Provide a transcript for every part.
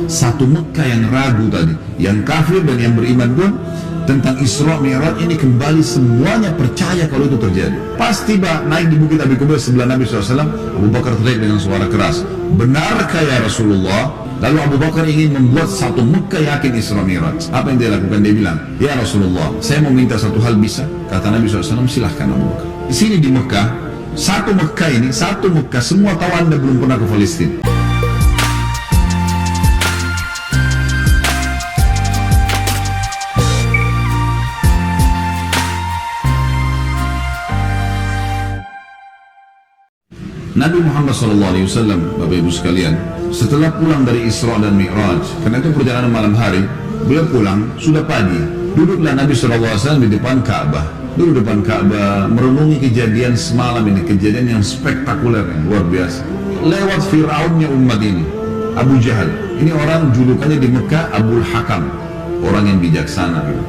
Satu Mekah yang ragu tadi, yang kafir dan yang beriman pun tentang Isra Mi'raj ini kembali semuanya percaya kalau itu terjadi. Pas tiba naik di bukit Abi Qubays sebelah Nabi SAW, Abu Bakar teriak dengan suara keras, benarkah ya Rasulullah? Lalu Abu Bakar ingin membuat satu Mekah yakin Isra Mi'raj. Apa yang dia lakukan? Dia bilang, ya Rasulullah, saya mau minta satu hal, bisa? Kata Nabi SAW, silahkan Abu Bakar. Di sini di Mekah, satu Mekah, semua tahu Anda belum pernah ke Palestina. Nabi Muhammad SAW, Bapak Ibu sekalian, setelah pulang dari Isra dan Mi'raj, karena itu perjalanan malam hari, beliau pulang, sudah pagi, duduklah Nabi SAW di depan Ka'bah, duduk depan Ka'bah, merenungi kejadian semalam ini, kejadian yang spektakuler, yang luar biasa. Lewat Fir'aunnya umat ini, Abu Jahal, ini orang julukannya di Mekah Abul Hakam, orang yang bijaksana gitu.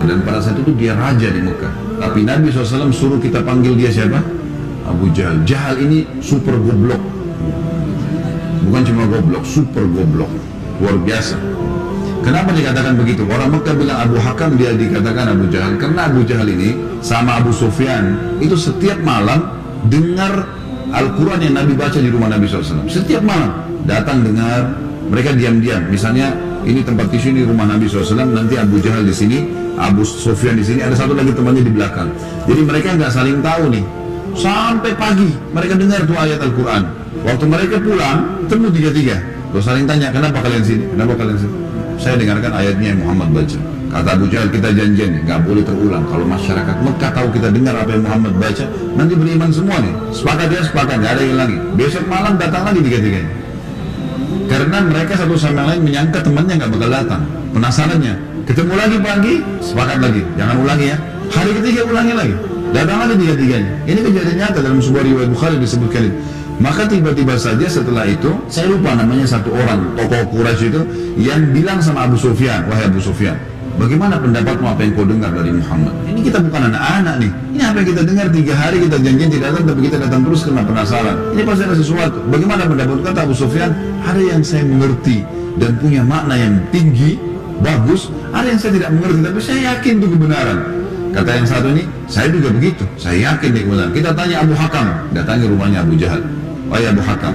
Dan pada saat itu dia raja di Mekah, tapi Nabi SAW suruh kita panggil dia siapa? Abu Jahal. Jahal ini super goblok, bukan cuma goblok, super goblok, luar biasa. Kenapa dikatakan begitu? Orang Mekah bilang Abu Hakam, dia dikatakan Abu Jahal karena Abu Jahal ini sama Abu Sufyan itu setiap malam dengar Al-Quran yang Nabi baca di rumah Nabi SAW. Setiap malam datang dengar, mereka diam-diam. Misalnya ini tempat tisu, ini rumah Nabi SAW, nanti Abu Jahal di sini, Abu Sufyan di sini, ada satu lagi temannya di belakang. Jadi mereka nggak saling tahu nih. Sampai pagi mereka dengar tuh ayat Al-Quran. Waktu mereka pulang, temu tiga-tiga. Terus saling tanya, kenapa kalian sini? Kenapa kalian sini? Saya dengarkan ayatnya yang Muhammad baca. Kata Abu Jahal, kita janjian nih, gak boleh terulang. Kalau masyarakat Mekah tahu kita dengar apa yang Muhammad baca, nanti beriman semua nih. Sepakat ya, sepakat, gak ada yang lagi. Besok malam datang lagi tiga-tiganya. Karena mereka satu sama lain menyangka temannya gak bakal datang. Penasarannya, ketemu lagi pagi, sepakat lagi. Jangan ulangi ya. Hari ketiga ulangi lagi. Datang lagi tiga-tiganya. Ini kejadian nyata dalam sebuah riwayat Bukhari disebutkan itu. Maka tiba-tiba saja setelah itu, saya lupa namanya satu orang, tokoh Quraisy itu, yang bilang sama Abu Sufyan, wahai Abu Sufyan, bagaimana pendapatmu apa yang kau dengar dari Muhammad? Ini kita bukan anak-anak nih. Ini apa yang kita dengar 3 hari kita janjian tidak datang, tapi kita datang terus karena penasaran. Ini pasti ada sesuatu. Bagaimana pendapatmu? Kata Abu Sufyan, ada yang saya mengerti dan punya makna yang tinggi, bagus. Ada yang saya tidak mengerti, tapi saya yakin itu kebenaran. Kata yang satu ini, saya juga begitu, saya yakin nih kebenaran. Kita tanya Abu Hakam, datangi rumahnya Abu Jahal. Wahai Abu Hakam,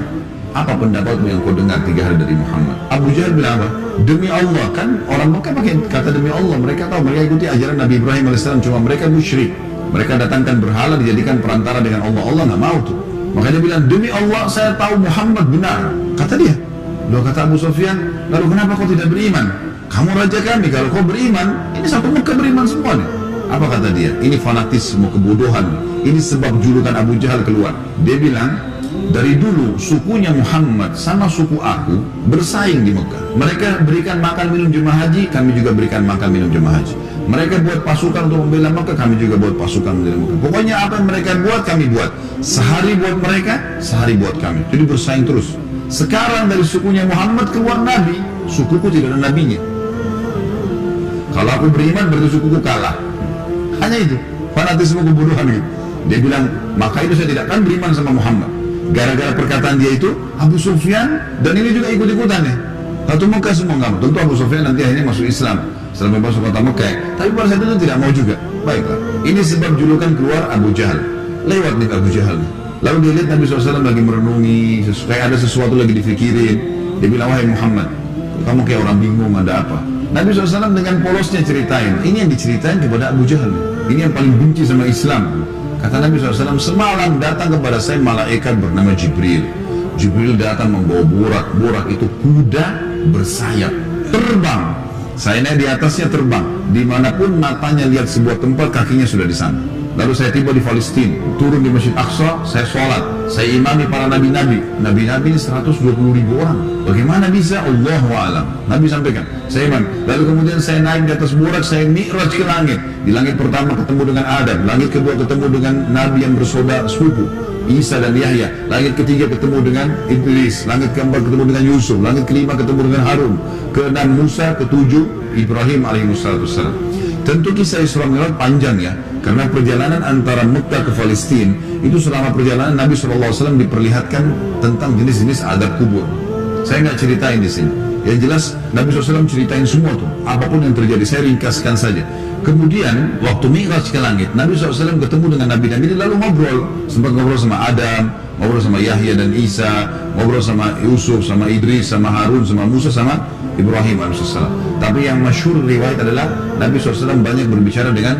apa pendapatmu yang kau dengar 3 hari dari Muhammad? Abu Jahal bilang apa? Demi Allah, kan orang Mekah pakai kata demi Allah. Mereka tahu, mereka ikuti ajaran Nabi Ibrahim AS, cuma mereka musyrik. Mereka datangkan berhala, dijadikan perantara dengan Allah. Allah nggak mau tuh. Makanya bilang, demi Allah saya tahu Muhammad benar. Kata dia. Loh, kata Abu Sufyan, lalu kenapa kau tidak beriman? Kamu raja kami, kalau kau beriman, ini satu Mekah beriman semua nih. Apa kata dia? Ini fanatisme, kebodohan. Ini sebab julukan Abu Jahal keluar. Dia bilang, dari dulu sukunya Muhammad sama suku aku bersaing di Mekah. Mereka berikan makan minum jemaah haji, kami juga berikan makan minum jemaah haji. Mereka buat pasukan untuk membela Mekah, kami juga buat pasukan membela Mekah. Pokoknya apa yang mereka buat, kami buat. Sehari buat mereka, sehari buat kami. Jadi bersaing terus. Sekarang dari sukunya Muhammad keluar Nabi, sukuku tidak ada nabinya. Kalau aku beriman berarti sukuku kalah. Hanya itu, fanatisme kebodohan gitu. Dia bilang, maka itu saya tidak akan beriman sama Muhammad. Gara-gara perkataan dia itu, Abu Sufyan dan ini juga ikut-ikutan ya. Satu Mekah semua nggak mau. Tentu Abu Sufyan nanti akhirnya masuk Islam setelah masuk kota Mekah. Tapi pada saat itu tidak mau juga. Baiklah, ini sebab julukan keluar Abu Jahal. Lewat nih Abu Jahal. Lalu dia lihat Nabi SAW lagi merenungi, kayak ada sesuatu lagi difikirin. Dia bilang, wahai Muhammad, kamu kayak orang bingung, ada apa? Nabi SAW dengan polosnya ceritain. Ini yang diceritain kepada Abu Jahal. Ini yang paling benci sama Islam. Kata Nabi SAW, semalam datang kepada saya malaikat bernama Jibril. Jibril datang membawa burak. Burak itu kuda bersayap, terbang. Saya naik di atasnya terbang. Dimanapun matanya lihat sebuah tempat, kakinya sudah di sana. Lalu saya tiba di Palestina, turun di Masjid Aqsa, saya sholat, saya imami para nabi-nabi. Nabi-nabi ini 120.000 orang. Bagaimana bisa? Allahu a'lam. Nabi sampaikan, saya iman. Lalu kemudian saya naik di atas burak, saya mi'raj ke langit. Di langit pertama ketemu dengan Adam, langit kedua ketemu dengan nabi yang bersaudara sepupu, Isa dan Yahya. Langit ketiga ketemu dengan Idris, langit keempat ketemu dengan Yusuf, langit kelima ketemu dengan Harun, keenam Musa, ketujuh Ibrahim alaihissalam. Tentu kisah Isra Mi'raj panjang ya, karena perjalanan antara Mekah ke Palestina itu selama perjalanan Nabi SAW diperlihatkan tentang jenis-jenis adab kubur. Saya nggak ceritain di sini. Yang jelas Nabi SAW ceritain semua tuh, apapun yang terjadi, saya ringkaskan saja. Kemudian waktu Mi'raj ke langit, Nabi SAW ketemu dengan Nabi-Nabi lalu ngobrol. Sempat ngobrol sama Adam, ngobrol sama Yahya dan Isa, ngobrol sama Yusuf, sama Idris, sama Harun, sama Musa, sama Ibrahim AS. Tapi yang masyhur riwayat adalah Nabi SAW banyak berbicara dengan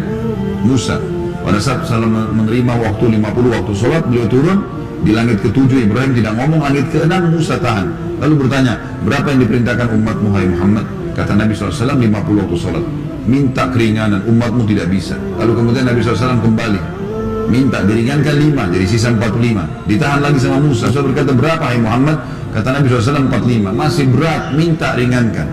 Musa. Pada saat salam menerima waktu 50 waktu sholat, beliau turun di langit ke-7, Ibrahim tidak ngomong, langit ke-6 Musa tahan. Lalu bertanya, berapa yang diperintahkan umatmu hai Muhammad? Kata Nabi SAW 50 waktu sholat. Minta keringanan, umatmu tidak bisa. Lalu kemudian Nabi SAW kembali, minta diringankan 5, jadi sisa 45. Ditahan lagi sama Musa. Musa berkata, berapa hai Muhammad? Kata Nabi SAW 45, masih berat, minta ringankan.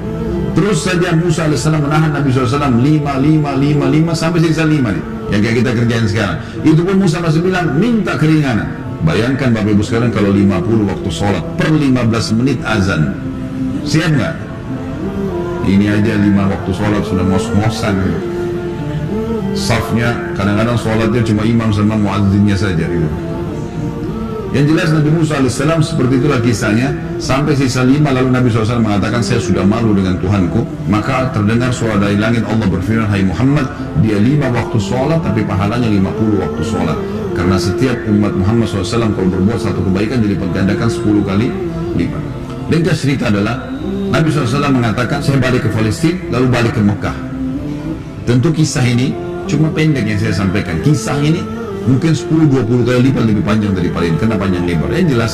Terus saja Musa AS menahan Nabi SAW 5 sampai sisa 5 nih, yang kayak kita kerjain sekarang. Itu pun Musa masih bilang minta keringanan. Bayangkan Bapak Ibu sekarang kalau 50 waktu sholat per 15 menit azan, siap nggak? Ini aja 5 waktu sholat sudah ngos-ngosan. Safnya kadang-kadang sholatnya cuma imam sama muazzinnya saja gitu. Yang jelas Nabi Musa AS seperti itulah kisahnya. Sampai sisa 5 lalu Nabi SAW mengatakan, saya sudah malu dengan Tuhanku. Maka terdengar suara dari langit, Allah berfirman, hai Muhammad, dia 5 waktu sholat tapi pahalanya 50 waktu sholat. Karena setiap umat Muhammad SAW kalau berbuat satu kebaikan dilipat gandakan 10 kali lipat. Ringkas cerita adalah Nabi SAW mengatakan, saya balik ke Palestina lalu balik ke Mekah. Tentu kisah ini cuma pendek yang saya sampaikan. Kisah ini mungkin 10-20 kali lipat lebih panjang daripada ini, karena panjang lebar. Yang jelas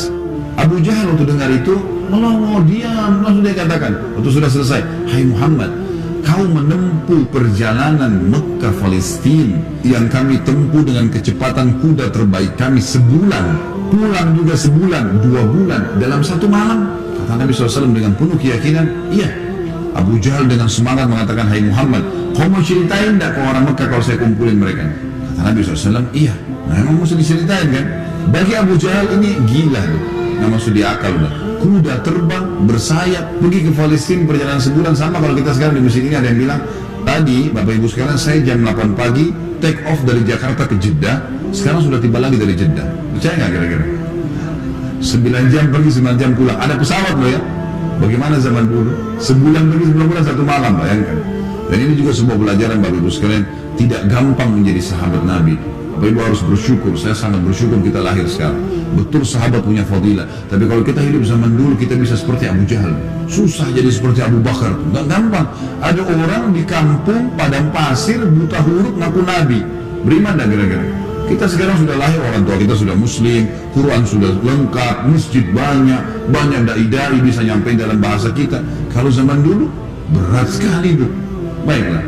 Abu Jahal waktu dengar itu melongo, diam, langsung dia katakan waktu sudah selesai, hai Muhammad, kau menempuh perjalanan Mekah Palestina yang kami tempuh dengan kecepatan kuda terbaik kami sebulan, pulang juga sebulan, 2 bulan dalam 1 malam. Kata Nabi SAW dengan penuh keyakinan, iya. Abu Jahal dengan semangat mengatakan, hai Muhammad, kau mau ceritain tidak ke orang Mekah kalau saya kumpulin mereka? Kata Nabi SAW, iya. Nah emang mesti diceritain kan? Bagi Abu Jahal ini gila tuh, nggak masuk di akal udah. Kuda terbang, bersayap, pergi ke Palestina perjalanan sebulan. Sama kalau kita sekarang di masjid ini ada yang bilang, tadi Bapak Ibu sekalian saya jam 8 pagi take off dari Jakarta ke Jeddah, sekarang sudah tiba lagi dari Jeddah. Percaya nggak kira-kira? 9 jam pergi, 9 jam pulang. Ada pesawat loh ya. Bagaimana zaman dulu? Sebulan pergi, 9 bulan 1 malam, bayangkan. Dan ini juga sebuah pelajaran Bapak Ibu sekalian, tidak gampang menjadi sahabat Nabi. Bapak Ibu harus bersyukur, saya sangat bersyukur kita lahir sekarang. Betul sahabat punya fadilah, tapi kalau kita hidup zaman dulu kita bisa seperti Abu Jahal. Susah jadi seperti Abu Bakar, nggak gampang. Ada orang di kampung padang pasir buta huruf ngaku Nabi, beriman dah kira-kira? Kita sekarang sudah lahir, orang tua kita sudah muslim, Quran sudah lengkap, masjid banyak dai-dai bisa nyampein dalam bahasa kita. Kalau zaman dulu berat sekali tuh. Baiklah,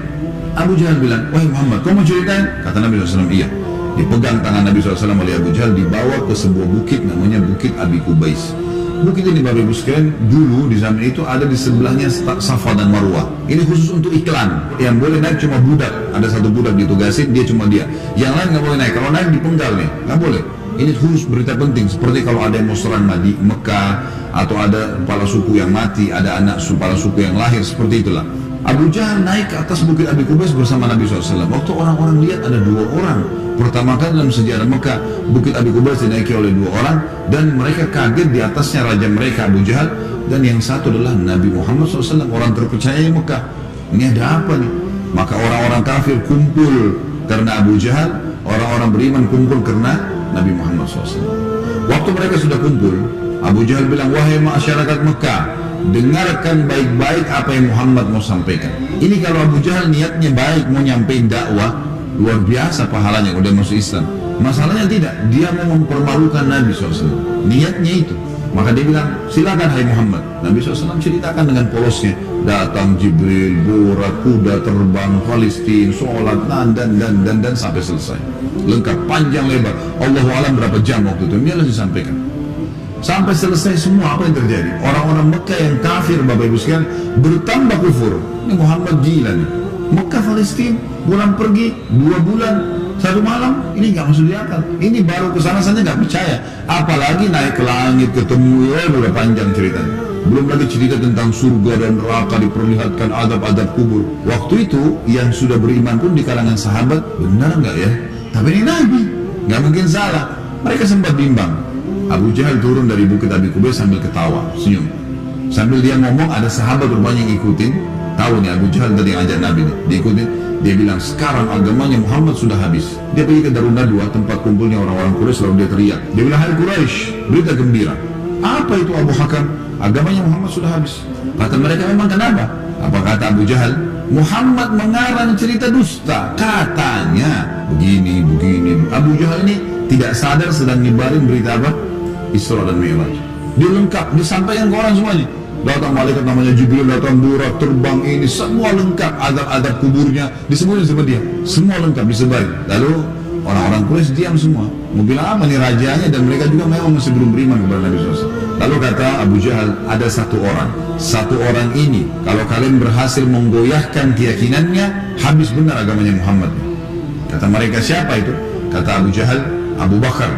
Abu Jahal bilang, wahai Muhammad, kau mau ceritain? Kata Nabi SAW, iya. Dipegang tangan Nabi SAW oleh Abu Jahal, dibawa ke sebuah bukit namanya Bukit Abi Kubais. Bukit ini Bapak Ibu sekalian, dulu di zaman itu ada di sebelahnya Safa dan Marwah. Ini khusus untuk iklan. Yang boleh naik cuma budak. Ada satu budak ditugasin, dia cuma dia. Yang lain nggak boleh naik. Kalau naik dipenggal nih, nggak boleh. Ini khusus berita penting. Seperti kalau ada yang mau serang di Mekah, atau ada kepala suku yang mati, ada anak kepala suku yang lahir, seperti itulah. Abu Jahal naik ke atas Bukit Abi Kubais bersama Nabi SAW. Waktu orang-orang lihat ada 2 orang. Pertama kali dalam sejarah Mekah, Bukit Abi Kubais dinaiki oleh 2 orang, dan mereka kaget di atasnya raja mereka Abu Jahal, dan yang satu adalah Nabi Muhammad SAW, orang terpercaya di Mekah. Ini ada apa nih? Maka orang-orang kafir kumpul karena Abu Jahal, orang-orang beriman kumpul karena Nabi Muhammad SAW. Waktu mereka sudah kumpul, Abu Jahal bilang, wahai masyarakat Mekah, dengarkan baik-baik apa yang Muhammad mau sampaikan. Ini kalau Abu Jahal niatnya baik, mau nyampein dakwah, luar biasa pahalanya udah masuk Islam. Masalahnya tidak, dia mau mempermalukan Nabi SAW. Niatnya itu. Maka dia bilang, silakan hai Muhammad. Nabi SAW ceritakan dengan polosnya. Datang Jibril, borak, kuda terbang, Palestina, sholat, dan sampai selesai. Lengkap, panjang lebar. Allahu alam berapa jam waktu itu. Dia langsung sampaikan. Sampai selesai semua, apa yang terjadi? Orang-orang Mekah yang kafir, Bapak Ibu sekalian, bertambah kufur. Ini Muhammad gila nih. Mekah Palestina, pulang pergi 2 bulan 1 malam, ini nggak masuk di akal. Ini baru kesana saja nggak percaya, apalagi naik ke langit ketemu, ya udah panjang ceritanya. Belum lagi cerita tentang surga dan neraka, diperlihatkan adab-adab kubur. Waktu itu yang sudah beriman pun di kalangan sahabat, benar nggak ya? Tapi ini Nabi, nggak mungkin salah. Mereka sempat bimbang. Abu Jahal turun dari Bukit Abi Kubais sambil ketawa, senyum. Sambil dia ngomong, ada sahabat rupanya yang ikutin. Tahu nih Abu Jahal tadi ngajak Nabi nih, diikutin. Dia bilang, sekarang agamanya Muhammad sudah habis. Dia pergi ke Darun Nadwa, tempat kumpulnya orang-orang Quraisy, lalu dia teriak. Dia bilang, hai Quraisy, berita gembira. Apa itu Abu Hakam? Agamanya Muhammad sudah habis. Kata mereka, memang kenapa? Apa kata Abu Jahal? Muhammad mengarang cerita dusta. Katanya begini. Abu Jahal ini tidak sadar sedang nyebarin berita apa? Isra dan Mi'raj. Dia lengkap, disampaikan ke orang semuanya. Datang malaikat namanya Jibril, datang burak, terbang ini, semua lengkap. Adab-adab kuburnya disebutin sama dia. Semua lengkap disebarin. Lalu orang-orang Quraisy diam semua. Mau bilang apa nih rajanya, dan mereka juga memang masih belum beriman kepada Nabi SAW. Lalu kata Abu Jahal, ada satu orang ini, kalau kalian berhasil menggoyahkan keyakinannya, habis benar agamanya Muhammad. Kata mereka, siapa itu? Kata Abu Jahal, Abu Bakar.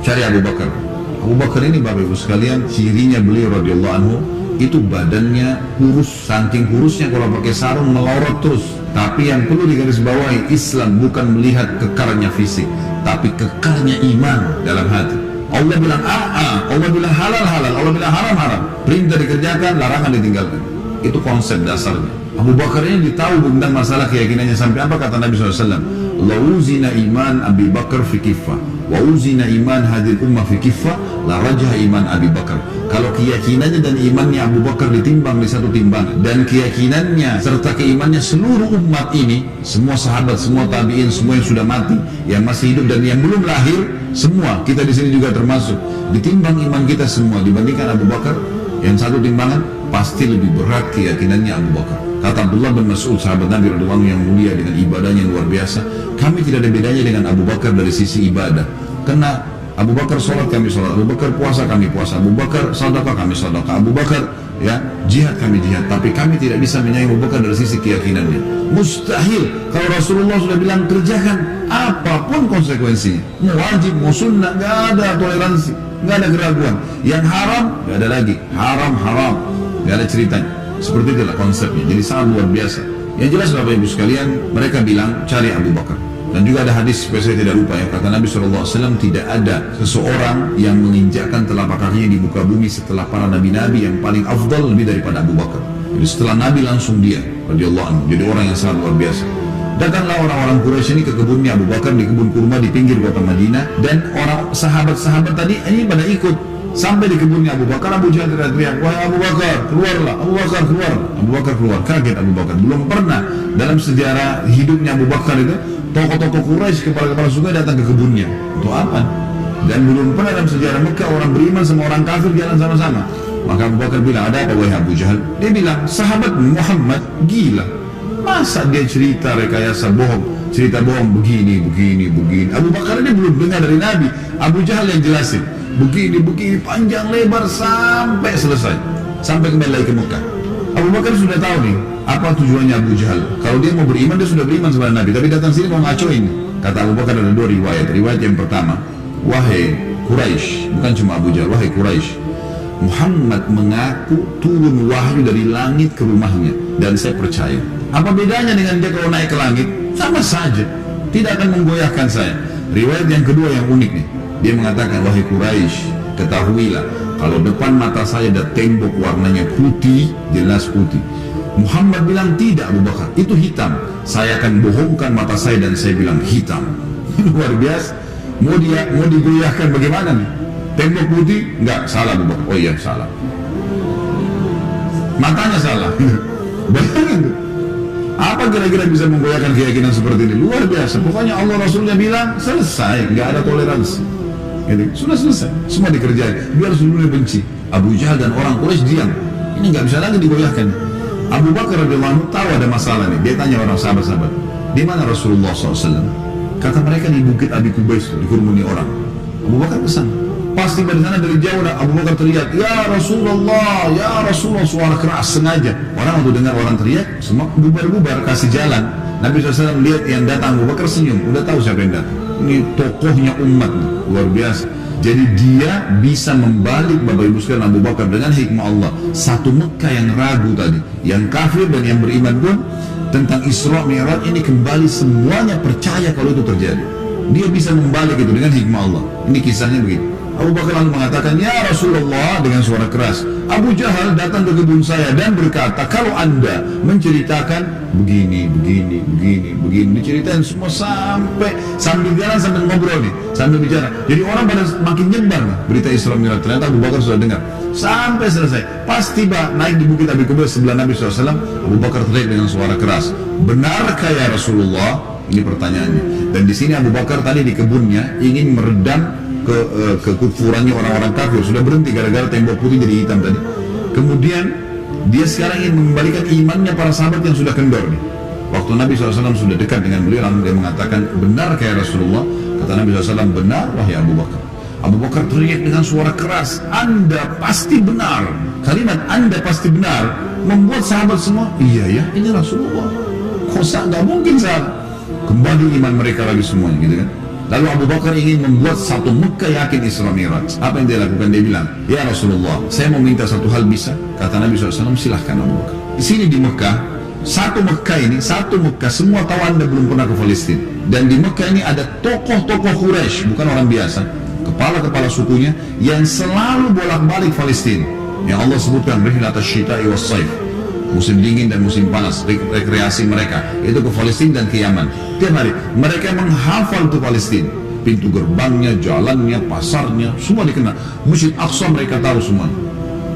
Cari Abu Bakar. Abu Bakar ini Bapak Ibu sekalian, cirinya beliau radhiyallahu anhu, itu badannya kurus, saking kurusnya kalau pakai sarung melorot terus. Tapi yang perlu digarisbawahi, Islam bukan melihat kekarnya fisik, tapi kekarnya iman dalam hati. Allah bilang Allah bilang halal, Allah bilang haram. Perintah dikerjakan, larangan ditinggalkan. Itu konsep dasarnya. Abu Bakar ini ditahu tentang masalah keyakinannya sampai apa kata Nabi SAW. La uzina iman Abi Bakar fi kiffah, wa uzina iman hadil ummah fi kiffah, la rajah iman Abi Bakar. Kalau keyakinannya dan imannya Abu Bakar ditimbang di satu timbangan, dan keyakinannya serta keimannya seluruh umat ini, semua sahabat, semua tabi'in, semua yang sudah mati, yang masih hidup dan yang belum lahir, semua kita di sini juga termasuk, ditimbang iman kita semua dibandingkan Abu Bakar, yang satu timbangan pasti lebih berat keyakinannya Abu Bakar. Kata Abdullah bin Mas'ud, sahabat Nabi radhiyallahu anhu yang mulia dengan ibadahnya yang luar biasa, kami tidak ada bedanya dengan Abu Bakar dari sisi ibadah. Karena Abu Bakar sholat, kami sholat. Abu Bakar puasa, kami puasa. Abu Bakar sedekah, kami sedekah. Abu Bakar jihad, kami jihad. Tapi kami tidak bisa menyaingi Abu Bakar dari sisi keyakinannya. Mustahil. Kalau Rasulullah sudah bilang kerjakan apapun konsekuensinya, mau wajib, mau sunnah, nggak ada toleransi, nggak ada keraguan. Yang haram nggak ada lagi, haram, nggak ada ceritanya. Seperti itulah konsepnya. Jadi sangat luar biasa. Yang jelas Bapak Ibu sekalian, mereka bilang cari Abu Bakar. Dan juga ada hadis supaya saya tidak lupa, yang kata Nabi SAW, tidak ada seseorang yang menginjakkan telapak kakinya di muka bumi setelah para nabi-nabi yang paling afdal lebih daripada Abu Bakar. Jadi setelah Nabi langsung dia radhiyallahu anhu. Jadi orang yang sangat luar biasa. Datanglah orang-orang Quraisy ini ke kebunnya Abu Bakar, di kebun kurma di pinggir kota Madinah, dan orang sahabat-sahabat tadi ini pada ikut. Sampai di kebunnya Abu Bakar, Abu Jahal teriak, wahai Abu Bakar, keluarlah. Abu Bakar keluar. Abu Bakar keluar. Kaget Abu Bakar. Belum pernah dalam sejarah hidupnya Abu Bakar itu tokoh-tokoh Quraisy, kepala-kepala suku datang ke kebunnya. Untuk apa? Dan belum pernah dalam sejarah Mekah orang beriman sama orang kafir jalan sama-sama. Maka Abu Bakar bilang, ada apa wahai Abu Jahal? Dia bilang, sahabat Muhammad gila. Masa dia cerita rekayasa bohong, cerita bohong begini. Abu Bakar ini belum dengar dari Nabi. Abu Jahal yang jelasin. Begini, panjang lebar sampai selesai. Sampai kembali lagi ke Mekah. Abu Bakar sudah tahu nih apa tujuannya Abu Jahal. Kalau dia mau beriman, dia sudah beriman sama Nabi, tapi datang sini mau ngacoin. Kata Abu Bakar ada dua riwayat. Riwayat yang pertama, wahai Quraisy, bukan cuma Abu Jahal, wahai Quraisy, Muhammad mengaku turun wahyu dari langit ke rumahnya, dan saya percaya. Apa bedanya dengan dia kalau naik ke langit? Sama saja, tidak akan menggoyahkan saya. Riwayat yang kedua yang unik nih, dia mengatakan, wahai Quraisy, ketahuilah kalau depan mata saya ada tembok warnanya putih, jelas putih. Muhammad bilang tidak Abu Bakar, itu hitam. Saya akan bohongkan mata saya dan saya bilang hitam. Luar biasa. Mau digoyahkan bagaimana nih? Tembok putih, enggak, salah Abu Bakar. Oh iya, salah. Matanya salah. Bayangin tuh. Apa kira-kira bisa menggoyahkan keyakinan seperti ini? Luar biasa. Pokoknya Allah Rasulnya bilang selesai, nggak ada toleransi. Gitu. Sudah selesai, semua dikerjain. Biar seluruhnya benci. Abu Jahal dan orang Quraisy diam. Ini nggak bisa lagi digoyahkan. Abu Bakar radhiyallahu anhu tahu ada masalah nih. Dia tanya orang sahabat-sahabat, di mana Rasulullah SAW? Kata mereka di Bukit Abi Kubais, dikerumuni orang. Abu Bakar kesana. Pasti dari sana dari jauh Abu Bakar teriak, ya Rasulullah, suara keras sengaja. Orang waktu dengar orang teriak, semua bubar-bubar kasih jalan. Nabi SAW lihat yang datang, Abu Bakar senyum, udah tahu siapa yang datang. Ini tokohnya umat, luar biasa. Jadi dia bisa membalik Bapak Ibu sekalian Abu Bakar dengan hikmah Allah. Satu Mekah yang ragu tadi, yang kafir dan yang beriman pun tentang Isra Mi'raj ini kembali semuanya percaya kalau itu terjadi. Dia bisa membalik itu dengan hikmah Allah. Ini kisahnya begitu. Abu Bakar lalu mengatakan, "Ya Rasulullah," dengan suara keras, "Abu Jahal datang ke kebun saya dan berkata, kalau Anda menceritakan begini, diceritain semua sambil jalan, sambil ngobrol nih, sambil bicara. Jadi orang pada makin nyebar berita Isra Mi'raj. Ternyata Abu Bakar sudah dengar sampai selesai. Pas tiba naik di bukit Abi Kubais sebelah Nabi SAW, Abu Bakar teriak dengan suara keras, "Benarkah ya Rasulullah?" Ini pertanyaannya. Dan di sini Abu Bakar tadi di kebunnya ingin meredam kekufurannya orang-orang kafir, sudah berhenti gara-gara tembok putih jadi hitam tadi. Kemudian dia sekarang ingin mengembalikan imannya para sahabat yang sudah kendor nih. Waktu Nabi SAW sudah dekat dengan beliau, lalu dia mengatakan, "Benarkah ya Rasulullah?" Kata Nabi SAW, "Benar wahai Abu Bakar." Abu Bakar teriak dengan suara keras, "Anda pasti benar." Kalimat "Anda pasti benar" membuat sahabat semua, "Iya ya, ini Rasulullah, kok nggak mungkin salah." Kembali iman mereka lagi semuanya, gitu kan. Lalu Abu Bakar ingin membuat satu Mekah yakin Isra Mi'raj. Apa yang dia lakukan? Dia bilang, "Ya Rasulullah, saya mau minta satu hal, bisa?" Kata Nabi SAW, "Silahkan Abu Bakar." Di sini di Mekah, satu Mekah, semua tahu Anda belum pernah ke Palestina. Dan di Mekah ini ada tokoh-tokoh Quraisy, bukan orang biasa, kepala-kepala sukunya yang selalu bolak-balik Palestina. Yang Allah sebutkan, "Rihlatas syita'i was saif." Musim dingin dan musim panas, rekreasi mereka itu ke Palestina dan ke Yaman. Tiap hari mereka menghafal itu Palestina, pintu gerbangnya, jalannya, pasarnya, semua dikenal. Masjid Aqsa mereka tahu semua.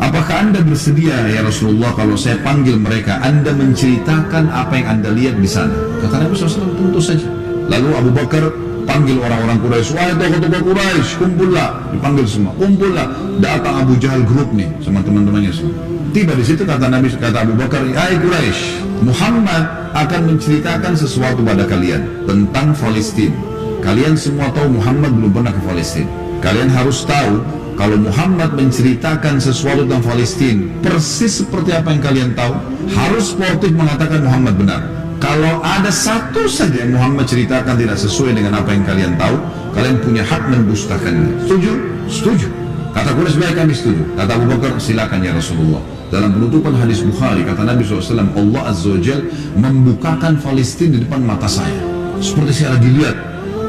"Apakah Anda bersedia ya Rasulullah kalau saya panggil mereka, Anda menceritakan apa yang Anda lihat di sana?" Kata Nabi SAW, "Tentu saja." Lalu Abu Bakar panggil orang-orang Quraisy, "Wahai tokoh-tokoh Quraisy, kumpullah." Dipanggil semua, kumpullah. Datang Abu Jahal grup nih sama teman-temannya semua. Tiba di situ kata Abu Bakar, "Hai Quraisy, Muhammad akan menceritakan sesuatu pada kalian tentang Palestina. Kalian semua tahu Muhammad belum pernah ke Palestina. Kalian harus tahu kalau Muhammad menceritakan sesuatu tentang Palestina persis seperti apa yang kalian tahu, harus sportif mengatakan Muhammad benar. Kalau ada satu saja yang Muhammad ceritakan tidak sesuai dengan apa yang kalian tahu, kalian punya hak mendustakannya. Setuju?" "Setuju." Kata Quraisy, "Baik, kami setuju." Kata Abu Bakar, "Silakan ya Rasulullah." Dalam penutupan hadis Bukhari, kata Nabi SAW, Allah Azza wa Jal membukakan Palestina di depan mata saya, seperti saya lagi lihat.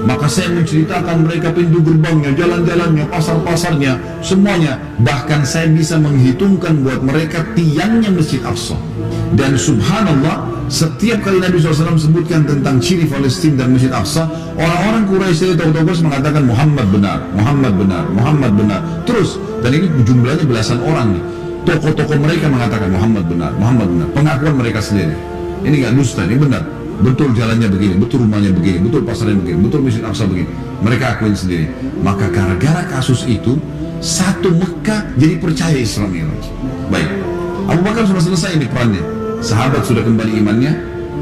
Maka saya menceritakan mereka pintu gerbangnya, jalan-jalannya, pasar-pasarnya, semuanya. Bahkan saya bisa menghitungkan buat mereka tiangnya Masjid Aqsa. Dan subhanallah, setiap kali Nabi SAW sebutkan tentang ciri Palestina dan Masjid Aqsa, orang-orang Quraisy dari tokoh-tokoh mengatakan Muhammad benar, Muhammad benar, Muhammad benar. Terus, dan ini jumlahnya belasan orang nih. Tokoh-tokoh mereka mengatakan Muhammad benar, Muhammad benar. Pengakuan mereka sendiri. Ini nggak dusta, ini benar. Betul jalannya begini, betul rumahnya begini, betul pasarnya begini, betul Masjid Aqsa begini. Mereka akuin sendiri. Maka gara-gara kasus itu, satu Mekah jadi percaya Isra Mi'raj. Baik, Abu Bakar sudah selesai ini perannya. Sahabat sudah kembali imannya.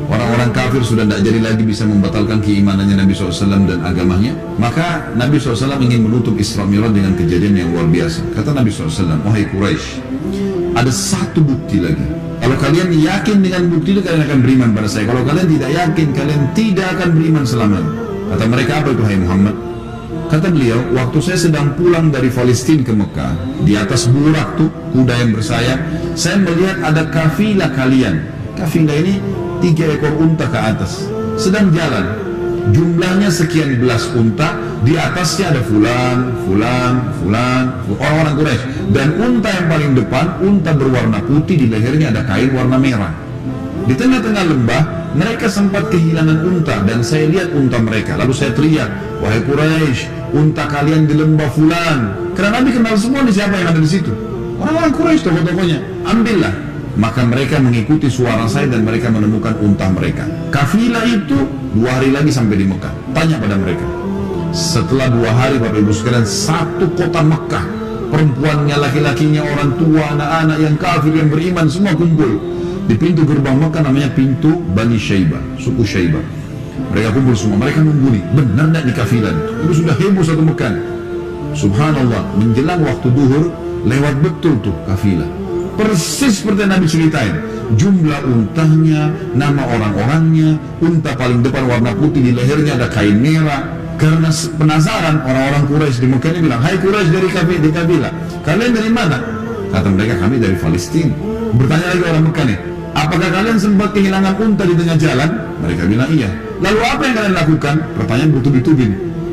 Orang-orang kafir sudah tidak jadi lagi bisa membatalkan keimanannya Nabi SAW dan agamanya. Maka Nabi SAW ingin menutup Isra Mi'raj dengan kejadian yang luar biasa. Kata Nabi SAW, "Wahai Quraisy, ada satu bukti lagi. Kalau kalian yakin dengan bukti itu, kalian akan beriman pada saya. Kalau kalian tidak yakin, kalian tidak akan beriman selamanya." Kata mereka, "Apa itu hai Muhammad?" Kata beliau, "Waktu saya sedang pulang dari Palestina ke Mekah, di atas burak tuh, kuda yang bersayap, saya melihat ada kafilah kalian. Kafilah ini 3 ekor unta ke atas, sedang jalan. Jumlahnya sekian belas unta, di atasnya ada fulan, orang-orang Quraisy. Dan unta yang paling depan, unta berwarna putih, di lehernya ada kain warna merah. Di tengah-tengah lembah, mereka sempat kehilangan unta, dan saya lihat unta mereka. Lalu saya teriak, 'Wahai Quraisy, unta kalian di lembah fulan.' Karena Nabi kenal semua nih siapa yang ada di situ. Orang-orang Quraisy, tokoh-tokohnya. Ambillah. Maka mereka mengikuti suara saya dan mereka menemukan unta mereka. Kafilah itu 2 hari lagi sampai di Mekah. Tanya pada mereka. Setelah 2 hari, Bapak Ibu sekalian, satu kota Mekah, perempuannya, laki-lakinya, orang tua, anak-anak yang kafir, yang beriman, semua kumpul di pintu gerbang Mekah, namanya pintu Bani Syaibah, suku Syaibah. Mereka kumpul semua, mereka nunggu nih, benar tidak di kafilah itu sudah heboh satu Mekah. Subhanallah, menjelang waktu duhur, lewat betul tuh kafilah. Persis seperti Nabi ceritain, jumlah untanya, nama orang-orangnya. Unta paling depan warna putih, di lehernya ada kain merah. Karena penasaran, orang-orang Quraisy di Mekah ini bilang, "Hai Quraisy dari kabilah, kalian dari mana?" Kata mereka, "Kami dari Palestina." Bertanya lagi orang Mekah nih, "Apakah kalian sempat kehilangan unta di tengah jalan?" Mereka bilang, "Iya." "Lalu apa yang kalian lakukan?" Pertanyaan bertubi-tubi.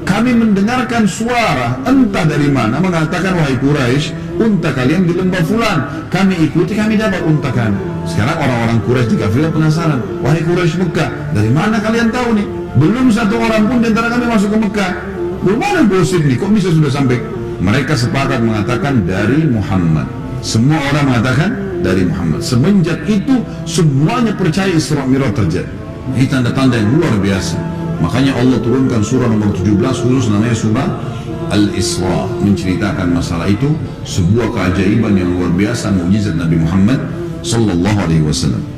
kami mendengarkan suara entah dari mana mengatakan, wahai Quraisy, unta kalian di lembah fulan, kami ikuti, kami dapat unta kami. Sekarang orang-orang Quraisy di kafilah penasaran, wahai Quraisy Mekah, dari mana kalian tahu nih? Belum satu orang pun di antara kami masuk ke Mekah. Belum ada gosip nih, kok bisa sudah sampai? Mereka sepakat mengatakan dari Muhammad. Semua orang mengatakan dari Muhammad. Semenjak itu semuanya percaya Isra Mi'raj terjadi. Ini tanda-tanda yang luar biasa. Makanya Allah turunkan surah nomor 17 khusus namanya surah Al-Isra, menceritakan masalah itu, sebuah keajaiban yang luar biasa, mukjizat Nabi Muhammad sallallahu alaihi wasallam.